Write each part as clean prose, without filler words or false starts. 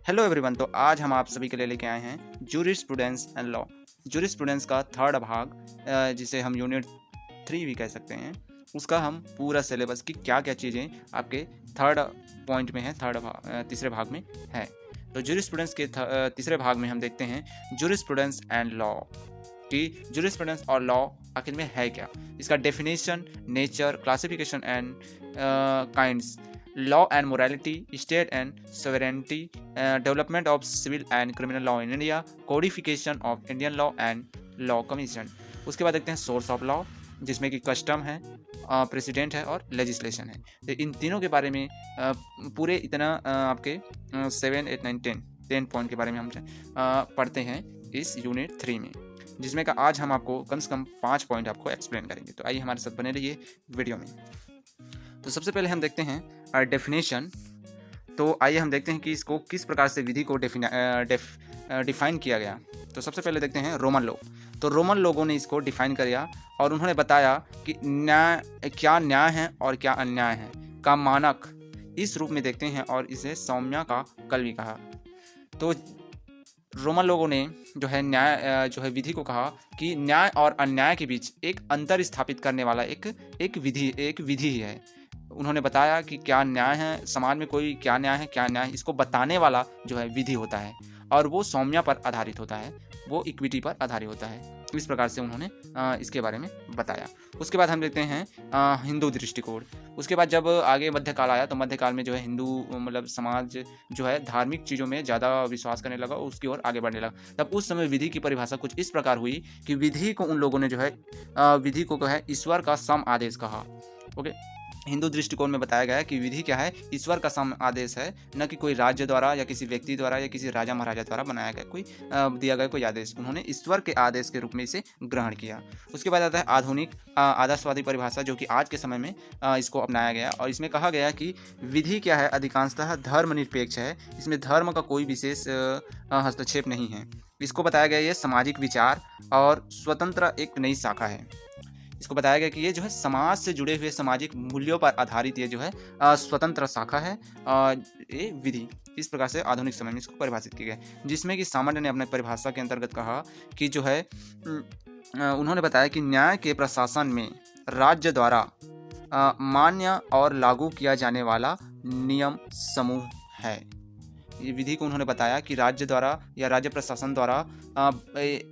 Hello everyone. तो आज हम आप सभी के लिए लेके आए हैं जूरिस्प्रूडेंस एंड लॉ। जूरिस्प्रूडेंस का थर्ड भाग, जिसे हम यूनिट 3 भी कह सकते हैं, उसका हम पूरा सिलेबस की क्या क्या चीज़ें आपके थर्ड पॉइंट में है, तीसरे भाग में है। तो जूरिस्प्रूडेंस के तीसरे भाग में हम देखते हैं जूरिस्प्रूडेंस एंड लॉ कि जूरिस्प्रूडेंस और लॉ आखिर में है क्या, इसका definition, nature, classification and kinds, law and morality, state and sovereignty, development of civil and criminal law in India, codification of Indian law and law commission। उसके बाद देखते हैं सोर्स ऑफ लॉ, जिसमें कि कस्टम है, प्रेसिडेंट है और legislation है। तो इन तीनों के बारे में पूरे इतना आपके 7, 8, 9, 10 पॉइंट के बारे में हम पढ़ते हैं इस यूनिट 3 में, जिसमें का आज हम आपको कम से कम 5 पॉइंट आपको एक्सप्लेन करेंगे। तो आइए हमारे साथ बने रहिए वीडियो में। तो सबसे पहले हम देखते हैं डेफिनेशन। तो आइए हम देखते हैं कि इसको किस प्रकार से विधि को डिफाइन किया गया। तो सबसे पहले देखते हैं रोमन लॉ। तो रोमन लोगों ने इसको डिफाइन किया और उन्होंने बताया कि न्याय क्या न्याय है और क्या अन्याय है का मानक इस रूप में देखते हैं, और इसे सौम्या का कल भी कहा। तो रोमन लोगों ने जो है न्याय जो है विधि को कहा कि न्याय और अन्याय के बीच एक अंतर स्थापित करने वाला एक विधि ही है। उन्होंने बताया कि क्या न्याय है, समाज में कोई क्या न्याय है, क्या न्याय है, इसको बताने वाला जो है विधि होता है, और वो सौम्या पर आधारित होता है, वो इक्विटी पर आधारित होता है। इस प्रकार से उन्होंने इसके बारे में बताया। उसके बाद हम देखते हैं हिंदू दृष्टिकोण। उसके बाद जब आगे मध्यकाल आया, तो मध्यकाल में जो है हिंदू मतलब समाज जो है धार्मिक चीज़ों में ज़्यादा विश्वास करने लगा, उसकी ओर आगे बढ़ने लगा। तब उस समय विधि की परिभाषा कुछ इस प्रकार हुई कि विधि को उन लोगों ने जो है विधि को है ईश्वर का सम आदेश कहा। ओके, हिंदू दृष्टिकोण में बताया गया है कि विधि क्या है, ईश्वर का सम आदेश है, न कि कोई राज्य द्वारा या किसी व्यक्ति द्वारा या किसी राजा महाराजा द्वारा बनाया गया कोई दिया गया कोई आदेश। उन्होंने ईश्वर के आदेश के रूप में इसे ग्रहण किया। उसके बाद आता है आधुनिक आदर्शवादी परिभाषा, जो कि आज के समय में इसको अपनाया गया, और इसमें कहा गया कि विधि क्या है, अधिकांशतः धर्मनिरपेक्ष है, इसमें धर्म का कोई विशेष हस्तक्षेप नहीं है। इसको बताया गया ये सामाजिक विचार और स्वतंत्र एक नई शाखा है। इसको बताया गया कि ये जो है समाज से जुड़े हुए सामाजिक मूल्यों पर आधारित ये जो है स्वतंत्र शाखा है। ये विधि इस प्रकार से आधुनिक समय में इसको परिभाषित किया गया, जिसमें कि सामान्य ने अपने परिभाषा के अंतर्गत कहा कि जो है उन्होंने बताया कि न्याय के प्रशासन में राज्य द्वारा मान्य और लागू किया जाने वाला नियम समूह है। ये विधि को उन्होंने बताया कि राज्य द्वारा या राज्य प्रशासन द्वारा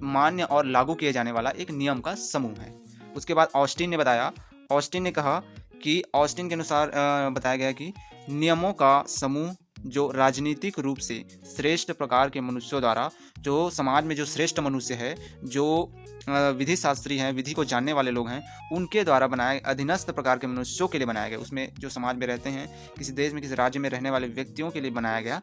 मान्य और लागू किए जाने वाला एक नियम का समूह है। उसके बाद ऑस्टिन ने कहा कि ऑस्टिन के अनुसार बताया गया कि नियमों का समूह जो राजनीतिक रूप से श्रेष्ठ प्रकार के मनुष्यों द्वारा, जो समाज में जो श्रेष्ठ मनुष्य है, जो विधि शास्त्री हैं, विधि को जानने वाले लोग हैं, उनके द्वारा बनाए अधीनस्थ प्रकार के मनुष्यों के लिए बनाया गया, उसमें जो समाज में रहते हैं, किसी देश में किसी राज्य में रहने वाले व्यक्तियों के लिए बनाया गया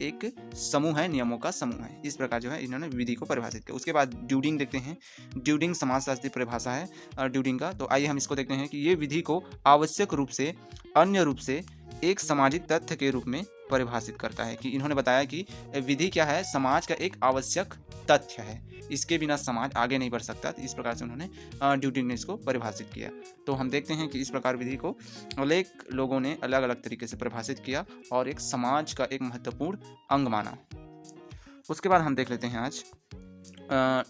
एक समूह है, नियमों का समूह है। इस प्रकार जो है इन्होंने विधि को परिभाषित किया। उसके बाद ड्यूडिंग देखते हैं। ड्यूडिंग समाजशास्त्री परिभाषा है ड्यूडिंग का। तो आइए हम इसको देखते हैं कि ये विधि को आवश्यक रूप से अन्य रूप से एक सामाजिक तथ्य के रूप में परिभाषित करता है। कि इन्होंने बताया कि विधि क्या है, समाज का एक आवश्यक तथ्य है, इसके बिना समाज आगे नहीं बढ़ सकता। तो इस प्रकार से उन्होंने ड्यूडिंग ने इसको परिभाषित किया। तो हम देखते हैं कि इस प्रकार विधि को अनेक लोगों ने अलग अलग तरीके से परिभाषित किया और एक समाज का एक महत्वपूर्ण अंग माना। उसके बाद हम देख लेते हैं आज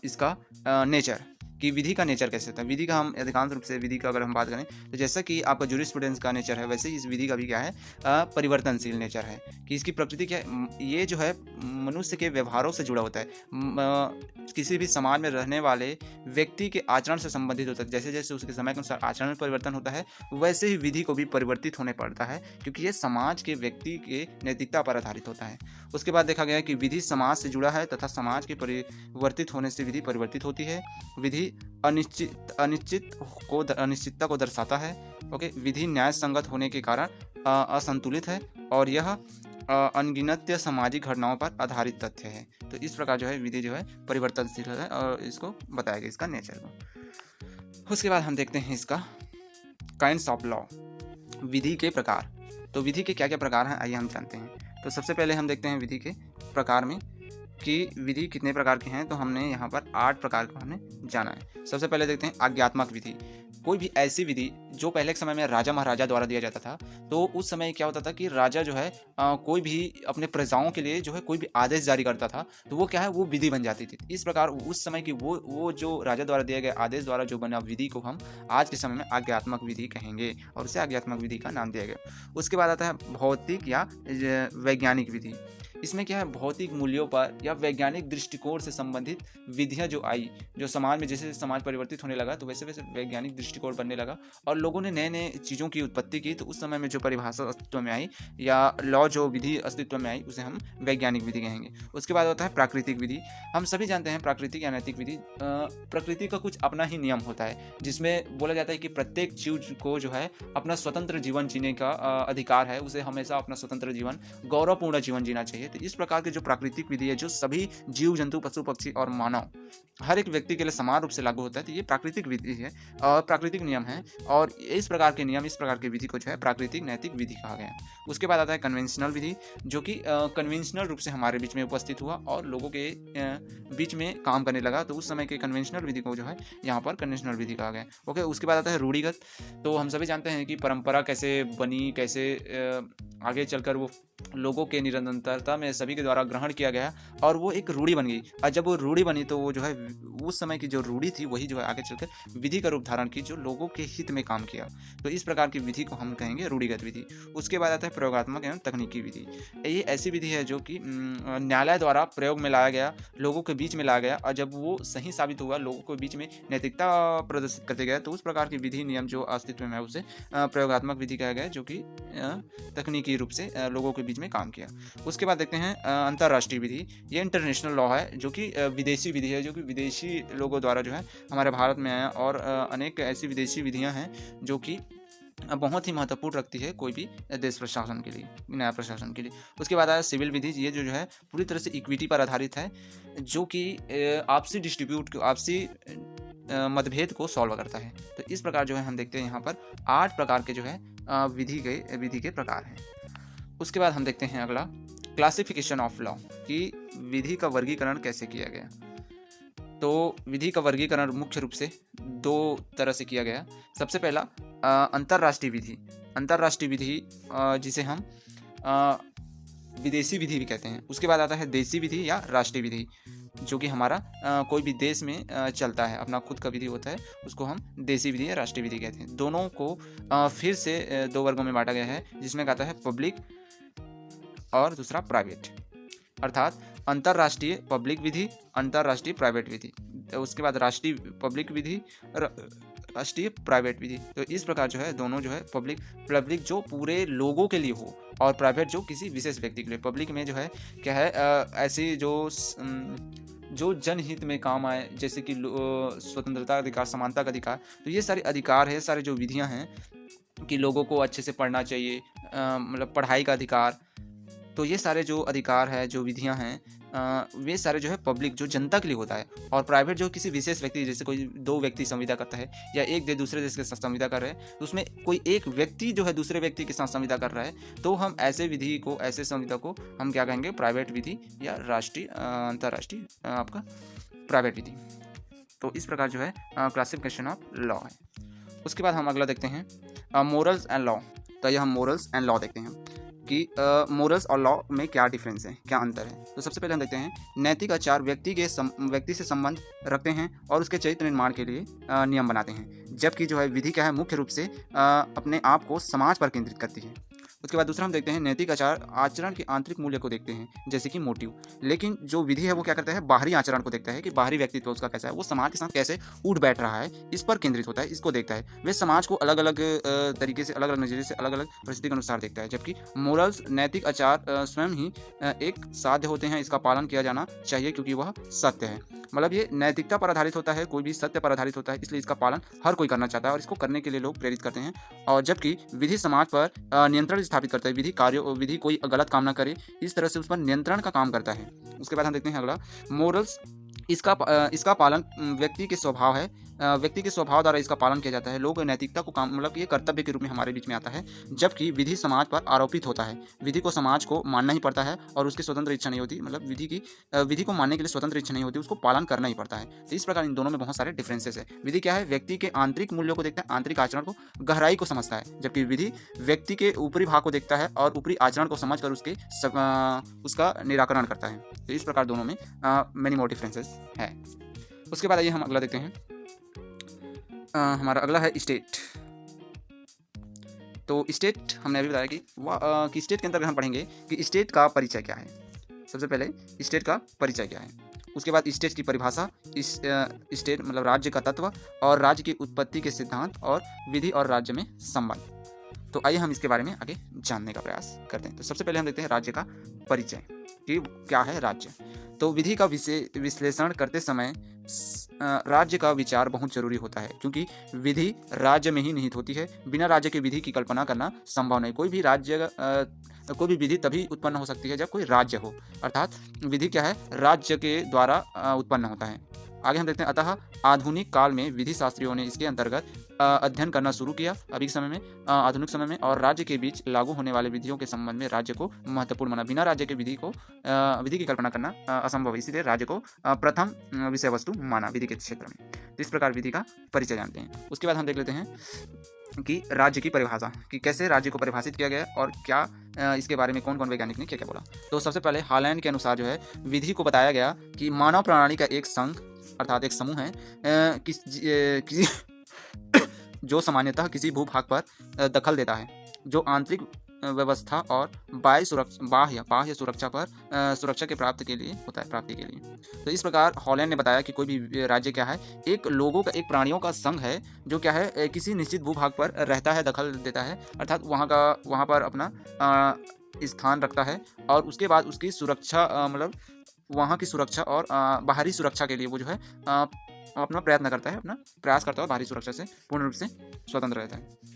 इसका नेचर, कि विधि का नेचर कैसे होता है। विधि का हम अधिकांश रूप से विधि का अगर हम बात करें तो जैसा कि आपका जूरिस्प्रूडेंस का नेचर है, वैसे ही इस विधि का भी क्या है, परिवर्तनशील नेचर है। कि इसकी प्रकृति क्या है, ये जो है मनुष्य के व्यवहारों से जुड़ा होता है, किसी भी समाज में रहने वाले व्यक्ति के आचरण से संबंधित होता है। जैसे जैसे उसके समय के अनुसार आचरण में परिवर्तन होता है, वैसे ही विधि को भी परिवर्तित होने पड़ता है, क्योंकि ये समाज के व्यक्ति के नैतिकता पर आधारित होता है। उसके बाद देखा गया कि विधि समाज से जुड़ा है तथा समाज के परिवर्तित होने से विधि परिवर्तित होती है। विधि अनिश्चितता को दर्शाता है। ओके, विधि न्याय संगत होने के कारण असंतुलित है, और यह अनगिनत सामाजिक घटनाओं पर आधारित तथ्य है। तो इस प्रकार जो है विधि जो है परिवर्तनशील है, और इसको बताया गया इसका नेचर को। उसके बाद हम देखते हैं इसका काइंड्स ऑफ लॉ, विधि के प्रकार। तो विधि के क्या क्या प्रकार हैं, आइए हम जानते हैं। तो सबसे पहले हम देखते हैं विधि के प्रकार में कि विधि कितने प्रकार के हैं, तो हमने यहाँ पर 8 प्रकार को हमने जाना है। सबसे पहले देखते हैं आज्ञात्मक विधि। कोई भी ऐसी विधि जो पहले के समय में राजा महाराजा द्वारा दिया जाता था, तो उस समय क्या होता था कि राजा जो है कोई भी अपने प्रजाओं के लिए जो है कोई भी आदेश जारी करता था, तो वो क्या है, वो विधि बन जाती थी। इस प्रकार उस समय की वो जो राजा द्वारा दिए गए आदेश द्वारा जो बना विधि को हम आज के समय में आज्ञात्मक विधि कहेंगे और उसे आज्ञात्मक विधि का नाम दिया गया। उसके बाद आता है भौतिक या वैज्ञानिक विधि। इसमें क्या है, भौतिक मूल्यों पर या वैज्ञानिक दृष्टिकोण से संबंधित विधियां जो आई, जो समाज में जैसे समाज परिवर्तित होने लगा तो वैसे वैसे वैज्ञानिक दृष्टिकोण बनने लगा और लोगों ने नए नए चीज़ों की उत्पत्ति की, तो उस समय में जो परिभाषा अस्तित्व में आई या लॉ जो विधि अस्तित्व में आई उसे हम वैज्ञानिक विधि कहेंगे। उसके बाद होता है प्राकृतिक विधि। हम सभी जानते हैं प्राकृतिक या नैतिक विधि, प्रकृति का कुछ अपना ही नियम होता है जिसमें बोला जाता है कि प्रत्येक जीव को जो है अपना स्वतंत्र जीवन जीने का अधिकार है, उसे हमेशा अपना स्वतंत्र जीवन, गौरवपूर्ण जीवन जीना चाहिए। तो इस प्रकार की जो प्राकृतिक विधि है, जो सभी जीव जंतु, पशु पक्षी और मानव हर एक व्यक्ति के लिए समान रूप से लागू होता है, तो ये प्राकृतिक विधि है और प्राकृतिक नियम है। और इस प्रकार के नियम, इस प्रकार की विधि को जो है प्राकृतिक नैतिक विधि कहा गया है। उसके बाद आता है कन्वेंशनल विधि, जो कि कन्वेंशनल रूप से हमारे बीच में उपस्थित हुआ और लोगों के बीच में काम करने लगा, तो उस समय के कन्वेंशनल विधि को जो है यहाँ पर कन्वेंशनल विधि कहा गया है। ओके, उसके बाद आता है रूढ़िगत। तो हम सभी जानते हैं कि परंपरा कैसे बनी, कैसे आगे चलकर वो लोगों के निरंतरता में सभी के द्वारा ग्रहण किया गया और वो एक रूढ़ी बन गई। और जब वो रूढ़ी बनी तो वो जो है उस समय की जो रूढ़ी थी वही जो है आगे चलकर विधि का रूप धारण की, जो लोगों के हित में काम किया। तो इस प्रकार की विधि को हम कहेंगे रूढ़िगत विधि। उसके बाद आता है प्रयोगात्मक एवं तकनीकी विधि। ये ऐसी विधि है जो कि न्यायालय द्वारा प्रयोग में लाया गया, लोगों के बीच में लाया गया और जब वो सही साबित हुआ, लोगों के बीच में नैतिकता प्रदर्शित करते गए, तो उस प्रकार की विधि नियम जो अस्तित्व में है उसे प्रयोगात्मक विधि कहा गया, जो कि तकनीकी रूप से लोगों के बीच में काम किया। उसके बाद देखते हैं अंतर्राष्ट्रीय विधि। ये इंटरनेशनल लॉ है, जो कि विदेशी विधि है, जो कि विदेशी लोगों द्वारा जो है हमारे भारत में आया और अनेक ऐसी विदेशी विधियां हैं जो कि बहुत ही महत्वपूर्ण रखती है कोई भी देश प्रशासन के लिए, न्याय प्रशासन के लिए। उसके बाद आया सिविल विधि। ये जो है पूरी तरह से इक्विटी पर आधारित है, जो कि आपसी डिस्ट्रीब्यूट को, आपसी मतभेद को सॉल्व करता है। तो इस प्रकार जो है हम देखते हैं यहाँ पर 8 प्रकार के जो है विधि के प्रकार हैं। उसके बाद हम देखते हैं अगला क्लासिफिकेशन ऑफ लॉ, कि विधि का वर्गीकरण कैसे किया गया। तो विधि का वर्गीकरण मुख्य रूप से 2 तरह से किया गया। सबसे पहला अंतर्राष्ट्रीय विधि। अंतर्राष्ट्रीय विधि जिसे हम विदेशी विधि भी कहते हैं। उसके बाद आता है देशी विधि या राष्ट्रीय विधि, जो कि हमारा कोई भी देश में चलता है, अपना खुद का विधि होता है, उसको हम देशी विधि या राष्ट्रीय विधि कहते हैं। दोनों को फिर से 2 वर्गों में बांटा गया है, जिसमें कहता है पब्लिक और दूसरा प्राइवेट, अर्थात अंतर्राष्ट्रीय पब्लिक विधि, अंतर्राष्ट्रीय प्राइवेट विधि। उसके बाद राष्ट्रीय पब्लिक विधि, राष्ट्रीय प्राइवेट विधि। तो इस प्रकार जो है दोनों जो है पब्लिक जो पूरे लोगों के लिए हो और प्राइवेट जो किसी विशेष व्यक्ति के लिए। पब्लिक में जो है क्या है, ऐसी जो जनहित में काम आए, जैसे कि स्वतंत्रता अधिकार, समानता का अधिकार। तो ये सारे अधिकार है, सारे जो विधियां हैं कि लोगों को अच्छे से पढ़ना चाहिए, मतलब पढ़ाई का अधिकार। तो ये सारे जो अधिकार है, जो विधियां हैं, वे सारे जो है पब्लिक, जो जनता के लिए होता है। और प्राइवेट जो किसी विशेष व्यक्ति, जैसे कोई 2 व्यक्ति संविदा करता है या एक देश दूसरे देश के साथ संविदा कर रहे हैं, तो उसमें कोई एक व्यक्ति जो है दूसरे व्यक्ति के साथ संविदा कर रहा है, तो हम ऐसे विधि को, ऐसे संविदा को हम क्या कहेंगे, प्राइवेट विधि या राष्ट्रीय अंतर्राष्ट्रीय आपका प्राइवेट विधि। तो इस प्रकार जो है क्लासिफिकेशन ऑफ लॉ है। उसके बाद हम अगला देखते हैं मोरल्स एंड लॉ। तो ये हम मोरल्स एंड लॉ देखते हैं कि मोरल्स और लॉ में क्या डिफरेंस है, क्या अंतर है। तो सबसे पहले हम देखते हैं नैतिक आचार व्यक्ति से संबंध रखते हैं और उसके चरित्र निर्माण के लिए नियम बनाते हैं, जबकि जो है विधि क्या है, मुख्य रूप से अपने आप को समाज पर केंद्रित करती है। उसके बाद दूसरा हम देखते हैं नैतिक आचरण के आंतरिक मूल्य को देखते हैं, जैसे कि मोटिव। लेकिन जो विधि है वो क्या करता है, बाहरी आचरण को देखता है कि बाहरी व्यक्तित्व उसका कैसा है, वो समाज के साथ कैसे उठ बैठ रहा है, इस पर केंद्रित होता है, इसको देखता है। वे समाज को अलग अलग तरीके से, अलग अलग नजरिए से, अलग अलग परिस्थिति के अनुसार देखता है। जबकि मोरल्स, नैतिक आचार स्वयं ही एक साध्य होते हैं, इसका पालन किया जाना चाहिए क्योंकि वह सत्य है। मतलब ये नैतिकता पर आधारित होता है, कोई भी सत्य पर आधारित होता है, इसलिए इसका पालन हर कोई करना चाहता है और इसको करने के लिए लोग प्रेरित करते हैं। और जबकि विधि समाज पर नियंत्रण स्थापित करता है, विधि कोई गलत काम ना करे, इस तरह से उस पर नियंत्रण का काम करता है। उसके बाद हम देखते हैं अगला मोरल्स। इसका पालन व्यक्ति के स्वभाव है, व्यक्ति के स्वभाव द्वारा इसका पालन किया जाता है। लोग नैतिकता को काम मतलब ये कर्तव्य के रूप में हमारे बीच में आता है, जबकि विधि समाज पर आरोपित होता है। विधि को समाज को मानना ही पड़ता है और उसकी स्वतंत्र इच्छा नहीं होती, मतलब विधि को मानने के लिए स्वतंत्र इच्छा नहीं होती, उसको पालन करना ही पड़ता है। तो इस प्रकार इन दोनों में बहुत सारे डिफरेंसेस है। विधि क्या है, व्यक्ति के आंतरिक मूल्यों को देखता है, आंतरिक आचरण को, गहराई को समझता है, जबकि विधि व्यक्ति के ऊपरी भाग को देखता है और ऊपरी आचरण को समझकर उसका निराकरण करता है। तो इस प्रकार दोनों में मेनी मोर डिफरेंसेस है। उसके बाद आइए हम अगला देखते हैं। हमारा अगला है स्टेट। तो स्टेट हमने अभी बताया कि स्टेट के अंतर्गत हम पढ़ेंगे कि स्टेट का परिचय क्या है। सबसे पहले स्टेट का परिचय क्या है, उसके बाद स्टेट की परिभाषा, स्टेट मतलब राज्य का तत्व और राज्य की उत्पत्ति के सिद्धांत और विधि और राज्य में संबंध। तो आइए हम इसके बारे में आगे जानने का प्रयास करते हैं। तो सबसे पहले हम देखते हैं राज्य का परिचय कि क्या है राज्य। तो विधि का विश्लेषण करते समय राज्य का विचार बहुत जरूरी होता है, क्योंकि विधि राज्य में ही निहित होती है। बिना राज्य के विधि की कल्पना करना संभव नहीं। कोई भी विधि तभी उत्पन्न हो सकती है जब कोई राज्य हो, अर्थात विधि क्या है, राज्य के द्वारा उत्पन्न होता है। आगे हम देखते हैं, अतः आधुनिक काल में विधि शास्त्रियों ने इसके अंतर्गत अध्ययन करना शुरू किया। अभी के समय में, आधुनिक समय में, और राज्य के बीच लागू होने वाले विधियों के संबंध में राज्य को महत्वपूर्ण माना। बिना राज्य के विधि की कल्पना करना असंभव है, इसीलिए राज्य को प्रथम विषय वस्तु माना विधि के क्षेत्र में। तो इस प्रकार विधि का परिचय जानते हैं। उसके बाद हम देख लेते हैं कि राज्य की परिभाषा, कि कैसे राज्य को परिभाषित किया गया और क्या इसके बारे में कौन कौन वैज्ञानिक ने क्या क्या बोला। तो सबसे पहले हॉलैंड के अनुसार जो है, विधि को बताया गया कि मानव प्रणाली का एक संघ अर्थात एक समूह है किसी जो सामान्यतः किसी भूभाग पर दखल देता है, जो आंतरिक व्यवस्था और बाह्य सुरक्षा के प्राप्ति के लिए। तो इस प्रकार हॉलैंड ने बताया कि कोई भी राज्य क्या है, एक प्राणियों का संघ है जो क्या है, किसी निश्चित भूभाग पर रहता है, दखल देता है, अर्थात वहाँ पर अपना स्थान रखता है और उसके बाद उसकी सुरक्षा मतलब वहाँ की सुरक्षा और बाहरी सुरक्षा के लिए वो जो है अपना प्रयत्न करता है, अपना प्रयास करता है, बाहरी सुरक्षा से पूर्ण रूप से स्वतंत्र रहता है।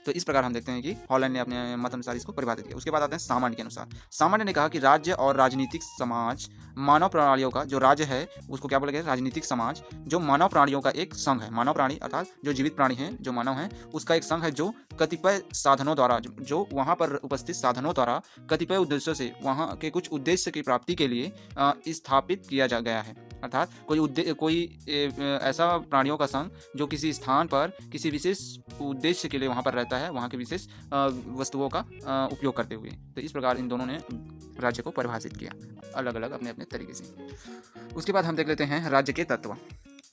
तो इस प्रकार हम देखते हैं कि हॉलैंड ने अपने मत अनुसार इसको परिभाषित किया। उसके बाद आते हैं सामान्य के अनुसार। सामान्य ने कहा कि राज्य और राजनीतिक समाज मानव प्रणालियों का, जो राज्य है उसको क्या बोला गया, राजनीतिक समाज, जो मानव प्राणियों का एक संघ है। मानव प्राणी अर्थात जो जीवित प्राणी हैं, जो मानव हैं, उसका एक संघ है जो कतिपय साधनों द्वारा, जो वहाँ पर उपस्थित साधनों द्वारा कतिपय उद्देश्यों से, वहाँ के कुछ उद्देश्य की प्राप्ति के लिए स्थापित किया जा गया है। अर्थात कोई ऐसा प्राणियों का संघ जो किसी स्थान पर किसी विशेष उद्देश्य के लिए वहाँ पर रहता है, वहाँ के विशेष वस्तुओं का उपयोग करते हुए। तो इस प्रकार इन दोनों ने राज्य को परिभाषित किया अलग अलग अपने अपने तरीके से। उसके बाद हम देख लेते हैं राज्य के तत्व।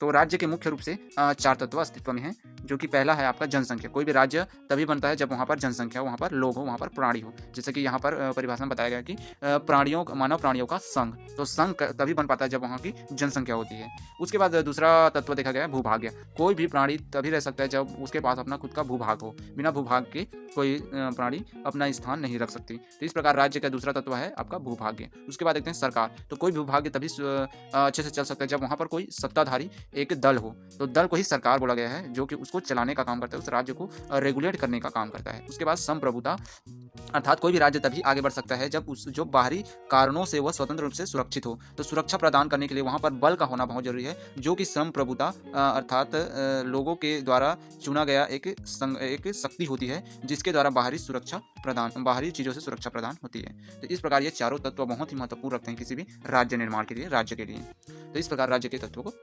तो राज्य के मुख्य रूप से 4 तत्व अस्तित्व में हैं, जो कि पहला है आपका जनसंख्या। कोई भी राज्य तभी बनता है जब वहाँ पर जनसंख्या हो, वहाँ पर लोग हो, वहाँ पर प्राणी हो। जैसे कि यहाँ पर परिभाषा में बताया गया कि मानव प्राणियों का संघ, तो संघ तभी बन पाता है जब वहाँ की जनसंख्या होती है। उसके बाद दूसरा तत्व देखा गया है भूभाग्य। कोई भी प्राणी तभी रह सकता है जब उसके पास अपना खुद का भूभाग हो। बिना भूभाग के कोई प्राणी अपना स्थान नहीं रख सकती। तो इस प्रकार राज्य का दूसरा तत्व है आपका भूभाग्य। उसके बाद देखते हैं सरकार। तो कोई भूभाग्य तभी अच्छे से चल सकता है जब वहाँ पर कोई सत्ताधारी एक दल हो। तो दल को ही सरकार बोला गया है, जो कि उसको चलाने का काम करता है, उस राज्य को रेगुलेट करने का काम करता है। उसके बाद संप्रभुता, अर्थात कोई भी राज्य तभी आगे बढ़ सकता है जब जो बाहरी कारणों से वह स्वतंत्र रूप से सुरक्षित हो। तो सुरक्षा प्रदान करने के लिए वहाँ पर बल का होना बहुत जरूरी है, जो कि संप्रभुता अर्थात लोगों के द्वारा चुना गया एक शक्ति होती है, जिसके द्वारा बाहरी चीज़ों से सुरक्षा प्रदान होती है। तो इस प्रकार ये चारों तत्व बहुत ही महत्वपूर्ण रखते हैं किसी भी राज्य निर्माण के लिए, राज्य के लिए। तो इस प्रकार राज्य के तत्वों को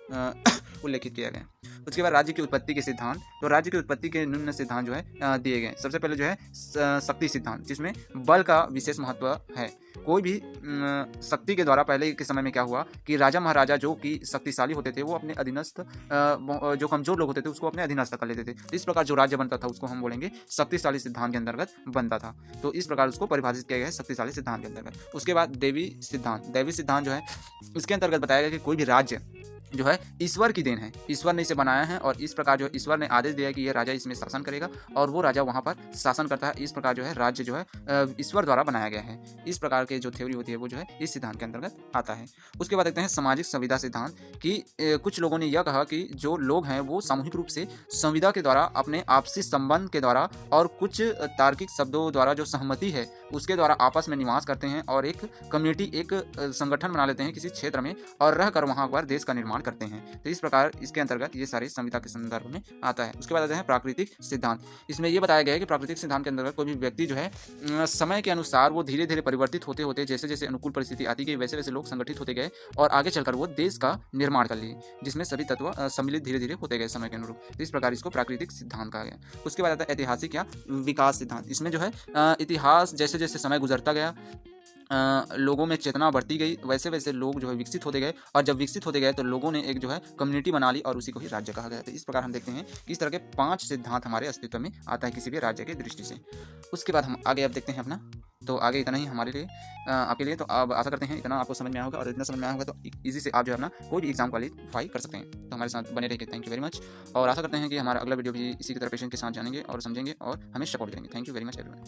उल्लेखित किया गया। उसके बाद राज्य की उत्पत्ति के सिद्धांत। तो राज्य की उत्पत्ति के निम्न सिद्धांत जो है दिए गए। सबसे पहले जो है शक्ति सिद्धांत, जिसमें बल का विशेष महत्व है। कोई भी शक्ति के द्वारा, पहले के समय में क्या हुआ कि राजा महाराजा जो कि शक्तिशाली होते थे वो अपने अधीनस्थ, जो कमजोर लोग होते थे उसको अपने अधीनस्थ कर लेते थे। इस प्रकार जो राज्य बनता था उसको हम बोलेंगे शक्तिशाली सिद्धांत के अंतर्गत बनता था। तो इस प्रकार उसको परिभाषित किया गया है शक्तिशाली सिद्धांत के अंतर्गत। उसके बाद दैवी सिद्धांत जो है, इसके अंतर्गत बताया गया कि कोई भी राज्य जो है ईश्वर की देन है, ईश्वर ने इसे बनाया है और इस प्रकार जो है ईश्वर ने आदेश दिया कि यह राजा इसमें शासन करेगा और वो राजा वहाँ पर शासन करता है। इस प्रकार जो है राज्य जो है ईश्वर द्वारा बनाया गया है। इस प्रकार के जो थ्योरी होती है वो जो है इस सिद्धांत के अंतर्गत आता है। उसके बाद देखते हैं सामाजिक संविदा सिद्धांत, कि कुछ लोगों ने यह कहा कि जो लोग हैं वो सामूहिक रूप से संविदा के द्वारा, अपने आपसी संबंध के द्वारा और कुछ तार्किक शब्दों द्वारा जो सहमति है उसके द्वारा आपस में निवास करते हैं और एक कम्युनिटी, एक संगठन बना लेते हैं किसी क्षेत्र में और रहकर वहाँ पर देश का निर्माण निर्माण करते हैं। तो इस प्रकार इसके अंतर्गत ये सारे संविदा के संदर्भ में आता है। उसके बाद आते हैं प्राकृतिक सिद्धांत। इसमें ये बताया गया है कि प्राकृतिक सिद्धांत के अंतर्गत कोई भी व्यक्ति जो है समय के अनुसार वो धीरे धीरे परिवर्तित होते होते जैसे जैसे अनुकूल परिस्थिति आती गई वैसे वैसे लोग संगठित होते गए और आगे चलकर वो देश का निर्माण कर लिए, जिसमें सभी तत्व सम्मिलित धीरे धीरे होते गए समय के अनुरूप। तो इस प्रकार इसको प्राकृतिक सिद्धांत कहा गया। उसके बाद आता है ऐतिहासिक या विकास सिद्धांत। इसमें जो है इतिहास जैसे जैसे समय गुजरता गया, लोगों में चेतना बढ़ती गई, वैसे वैसे लोग जो है विकसित होते गए और जब विकसित होते गए तो लोगों ने एक जो है कम्युनिटी बना ली और उसी को ही राज्य कहा गया। तो इस प्रकार हम देखते हैं कि इस तरह के 5 सिद्धांत हमारे अस्तित्व में आता है किसी भी राज्य की दृष्टि से। उसके बाद हम आगे अब देखते हैं अपना, तो आगे इतना ही हमारे लिए आपके लिए। तो अब आशा करते हैं इतना आपको समझ में आया होगा, और इतना समझ में आया होगा तो ईजी से आप जो है अपना कोई भी एग्जाम क्वालिफाई कर सकते हैं। तो हमारे साथ बने रहिए। थैंक यू वेरी मच, और आशा करते हैं कि हमारा अगला वीडियो भी इसी की तरह पेशेंट के साथ जानेंगे और समझेंगे और हमें सपोर्ट करेंगे। Thank you very much everyone.